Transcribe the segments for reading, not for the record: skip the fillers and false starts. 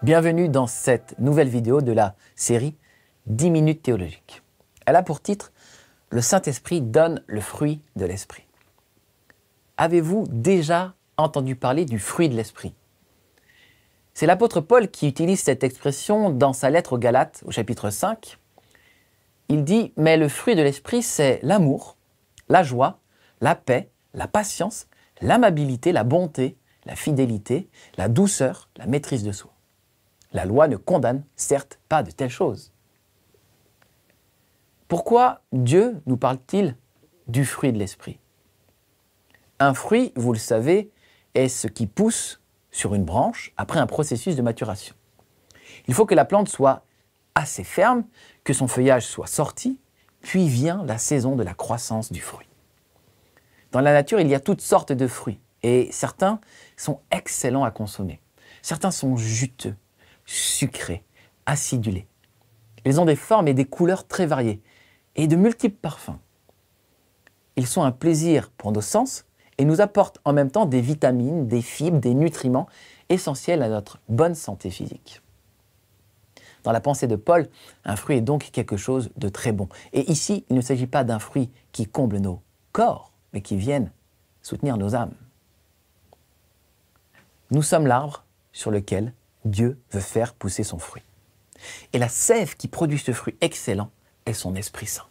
Bienvenue dans cette nouvelle vidéo de la série 10 minutes théologiques. Elle a pour titre « Le Saint-Esprit donne le fruit de l'Esprit ». Avez-vous déjà entendu parler du fruit de l'Esprit? C'est l'apôtre Paul qui utilise cette expression dans sa lettre aux Galates au chapitre 5. Il dit « Mais le fruit de l'Esprit, c'est l'amour, la joie, la paix, la patience, l'amabilité, la bonté, la fidélité, la douceur, la maîtrise de soi. » La loi ne condamne certes pas de telles choses. Pourquoi Dieu nous parle-t-il du fruit de l'Esprit? Un fruit, vous le savez, est ce qui pousse sur une branche après un processus de maturation. Il faut que la plante soit assez ferme, que son feuillage soit sorti, puis vient la saison de la croissance du fruit. Dans la nature, il y a toutes sortes de fruits, et certains sont excellents à consommer. Certains sont juteux, sucrés, acidulés. Ils ont des formes et des couleurs très variées, et de multiples parfums. Ils sont un plaisir pour nos sens, et nous apportent en même temps des vitamines, des fibres, des nutriments essentiels à notre bonne santé physique. Dans la pensée de Paul, un fruit est donc quelque chose de très bon. Et ici, il ne s'agit pas d'un fruit qui comble nos corps, mais qui vienne soutenir nos âmes. Nous sommes l'arbre sur lequel Dieu veut faire pousser son fruit. Et la sève qui produit ce fruit excellent est son Esprit Saint.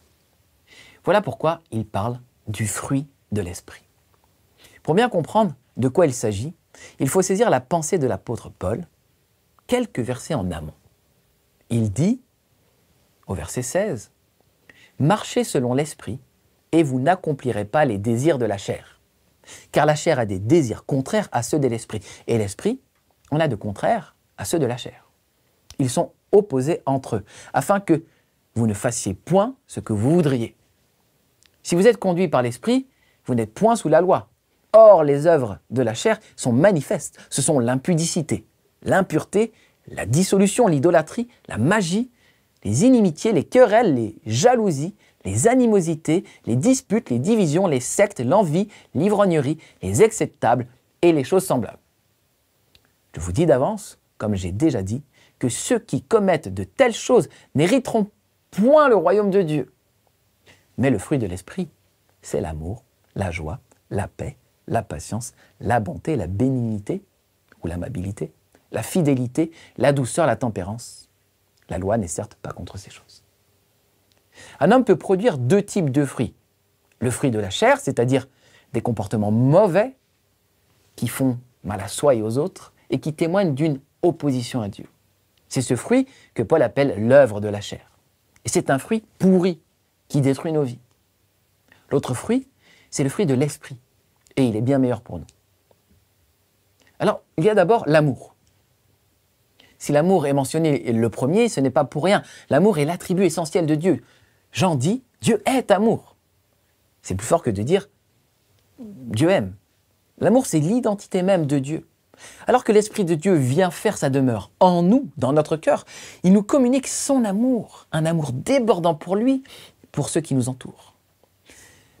Voilà pourquoi il parle du fruit de l'Esprit. Pour bien comprendre de quoi il s'agit, il faut saisir la pensée de l'apôtre Paul, quelques versets en amont. Il dit, au verset 16, « Marchez selon l'Esprit, et vous n'accomplirez pas les désirs de la chair. Car la chair a des désirs contraires à ceux de l'Esprit, et l'Esprit en a de contraires à ceux de la chair. Ils sont opposés entre eux, afin que vous ne fassiez point ce que vous voudriez. Si vous êtes conduit par l'Esprit, vous n'êtes point sous la loi. Or, les œuvres de la chair sont manifestes. Ce sont l'impudicité, l'impureté, la dissolution, l'idolâtrie, la magie, les inimitiés, les querelles, les jalousies, les animosités, les disputes, les divisions, les sectes, l'envie, l'ivrognerie, les excès de table et les choses semblables. Je vous dis d'avance, comme j'ai déjà dit, que ceux qui commettent de telles choses n'hériteront point le royaume de Dieu. Mais le fruit de l'Esprit, c'est l'amour, la joie, la paix, la patience, la bonté, la bénignité ou l'amabilité, la fidélité, la douceur, la tempérance. La loi n'est certes pas contre ces choses. Un homme peut produire deux types de fruits. Le fruit de la chair, c'est-à-dire des comportements mauvais qui font mal à soi et aux autres et qui témoignent d'une opposition à Dieu. C'est ce fruit que Paul appelle l'œuvre de la chair. Et c'est un fruit pourri qui détruit nos vies. L'autre fruit, c'est le fruit de l'esprit. Et il est bien meilleur pour nous. Alors, il y a d'abord l'amour. Si l'amour est mentionné le premier, ce n'est pas pour rien. L'amour est l'attribut essentiel de Dieu. Jean dit « Dieu est amour ». C'est plus fort que de dire « Dieu aime ». L'amour, c'est l'identité même de Dieu. Alors que l'Esprit de Dieu vient faire sa demeure en nous, dans notre cœur, il nous communique son amour, un amour débordant pour lui, pour ceux qui nous entourent.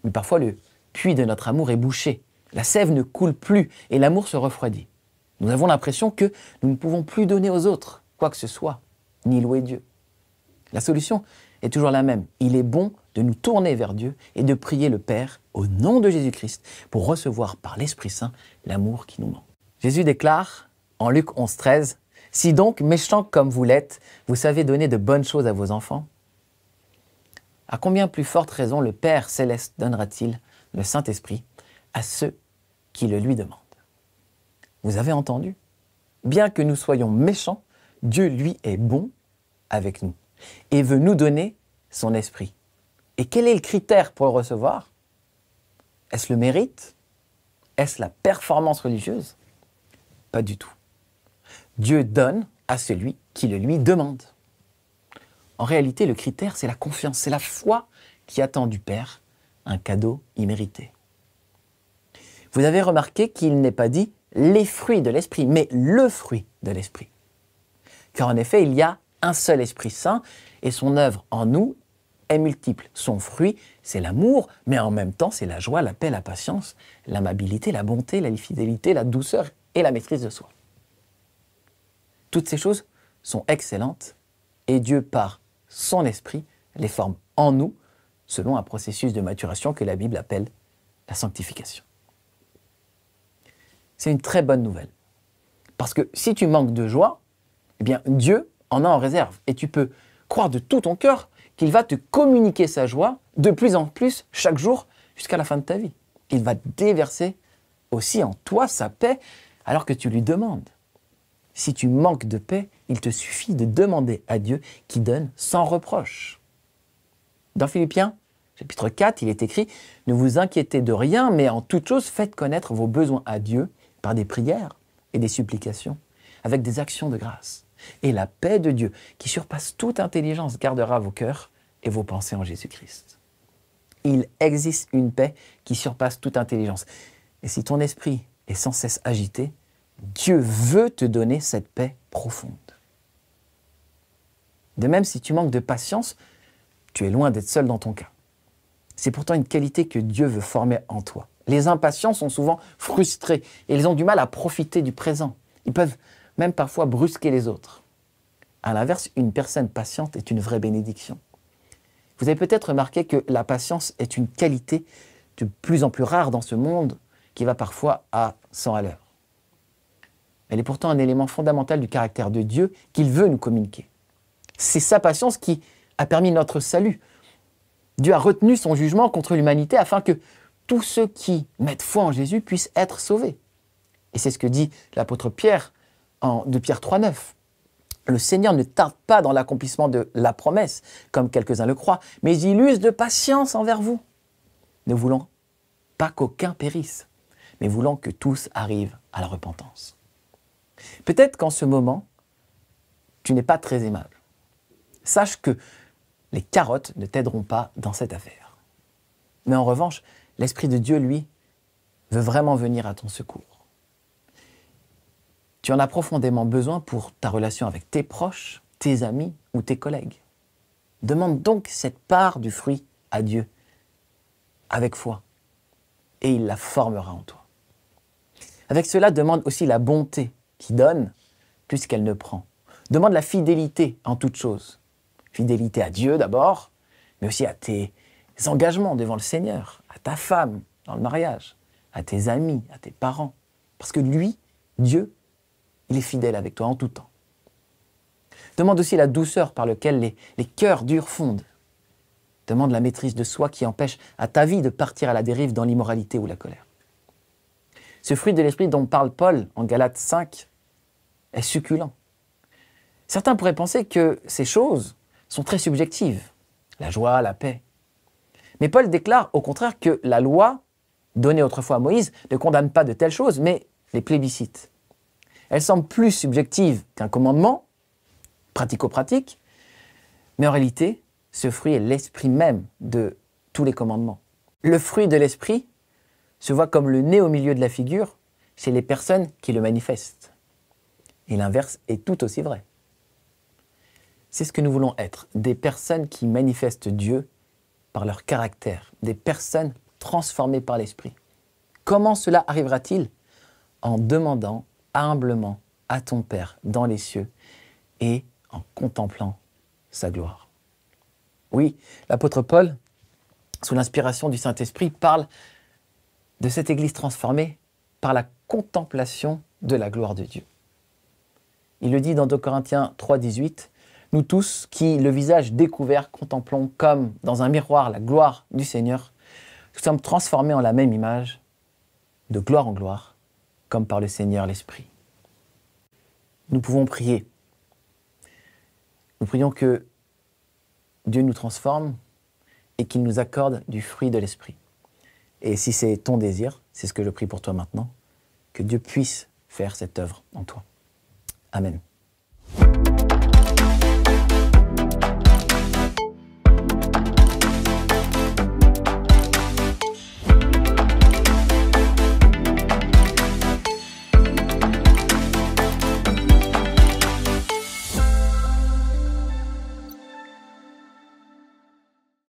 Mais parfois, le puits de notre amour est bouché. La sève ne coule plus et l'amour se refroidit. Nous avons l'impression que nous ne pouvons plus donner aux autres quoi que ce soit, ni louer Dieu. La solution est toujours la même. Il est bon de nous tourner vers Dieu et de prier le Père au nom de Jésus-Christ pour recevoir par l'Esprit Saint l'amour qui nous manque. Jésus déclare en Luc 11,13 « Si donc, méchants comme vous l'êtes, vous savez donner de bonnes choses à vos enfants, à combien plus forte raison le Père céleste donnera-t-il le Saint-Esprit à ceux qui le lui demandent ?» Vous avez entendu? Bien que nous soyons méchants, Dieu, lui, est bon avec nous et veut nous donner son esprit. Et quel est le critère pour le recevoir? Est-ce le mérite? Est-ce la performance religieuse? Pas du tout. Dieu donne à celui qui le lui demande. En réalité, le critère, c'est la confiance, c'est la foi qui attend du Père un cadeau immérité. Vous avez remarqué qu'il n'est pas dit les fruits de l'Esprit, mais le fruit de l'Esprit. Car en effet, il y a un seul Esprit Saint et son œuvre en nous est multiple. Son fruit, c'est l'amour, mais en même temps, c'est la joie, la paix, la patience, l'amabilité, la bonté, la fidélité, la douceur et la maîtrise de soi. Toutes ces choses sont excellentes et Dieu, par son esprit, les forme en nous selon un processus de maturation que la Bible appelle la sanctification. C'est une très bonne nouvelle. Parce que si tu manques de joie, eh bien Dieu en a en réserve. Et tu peux croire de tout ton cœur qu'il va te communiquer sa joie de plus en plus chaque jour jusqu'à la fin de ta vie. Il va déverser aussi en toi sa paix alors que tu lui demandes. Si tu manques de paix, il te suffit de demander à Dieu qui donne sans reproche. Dans Philippiens, chapitre 4, il est écrit « Ne vous inquiétez de rien, mais en toute chose, faites connaître vos besoins à Dieu par des prières et des supplications, avec des actions de grâce. Et la paix de Dieu, qui surpasse toute intelligence, gardera vos cœurs et vos pensées en Jésus-Christ. » Il existe une paix qui surpasse toute intelligence. Et si ton esprit est sans cesse agité, Dieu veut te donner cette paix profonde. De même, si tu manques de patience, tu es loin d'être seul dans ton cas. C'est pourtant une qualité que Dieu veut former en toi. Les impatients sont souvent frustrés et ils ont du mal à profiter du présent. Ils peuvent même parfois brusquer les autres. À l'inverse, une personne patiente est une vraie bénédiction. Vous avez peut-être remarqué que la patience est une qualité de plus en plus rare dans ce monde qui va parfois à 100 à l'heure. Elle est pourtant un élément fondamental du caractère de Dieu qu'il veut nous communiquer. C'est sa patience qui a permis notre salut. Dieu a retenu son jugement contre l'humanité afin que tous ceux qui mettent foi en Jésus puissent être sauvés. Et c'est ce que dit l'apôtre Pierre de Pierre 3,9. Le Seigneur ne tarde pas dans l'accomplissement de la promesse, comme quelques-uns le croient, mais il use de patience envers vous, ne voulant pas qu'aucun périsse, mais voulant que tous arrivent à la repentance. Peut-être qu'en ce moment, tu n'es pas très aimable. Sache que les carottes ne t'aideront pas dans cette affaire. Mais en revanche, l'Esprit de Dieu, lui, veut vraiment venir à ton secours. Tu en as profondément besoin pour ta relation avec tes proches, tes amis ou tes collègues. Demande donc cette part du fruit à Dieu avec foi et il la formera en toi. Avec cela, demande aussi la bonté qui donne plus qu'elle ne prend. Demande la fidélité en toutes choses. Fidélité à Dieu d'abord, mais aussi à tes engagements devant le Seigneur, à ta femme dans le mariage, à tes amis, à tes parents. Parce que lui, Dieu, il est fidèle avec toi en tout temps. Demande aussi la douceur par laquelle les cœurs durs fondent. Demande la maîtrise de soi qui empêche à ta vie de partir à la dérive dans l'immoralité ou la colère. Ce fruit de l'esprit dont parle Paul en Galates 5 est succulent. Certains pourraient penser que ces choses sont très subjectives, la joie, la paix. Mais Paul déclare au contraire que la loi, donnée autrefois à Moïse, ne condamne pas de telles choses, mais les plébiscite. Elle semble plus subjective qu'un commandement, pratico-pratique, mais en réalité, ce fruit est l'esprit même de tous les commandements. Le fruit de l'esprit se voit comme le nez au milieu de la figure chez les personnes qui le manifestent. Et l'inverse est tout aussi vrai. C'est ce que nous voulons être, des personnes qui manifestent Dieu par leur caractère, des personnes transformées par l'esprit. Comment cela arrivera-t-il? En demandant humblement à ton Père dans les cieux et en contemplant sa gloire. Oui, l'apôtre Paul, sous l'inspiration du Saint-Esprit, parle de cette Église transformée par la contemplation de la gloire de Dieu. Il le dit dans 2 Corinthiens 3,18, « Nous tous, qui, le visage découvert, contemplons comme dans un miroir la gloire du Seigneur, nous sommes transformés en la même image, de gloire en gloire, comme par le Seigneur l'Esprit. » Nous pouvons prier. Nous prions que Dieu nous transforme et qu'il nous accorde du fruit de l'Esprit. Et si c'est ton désir, c'est ce que je prie pour toi maintenant, que Dieu puisse faire cette œuvre en toi. Amen.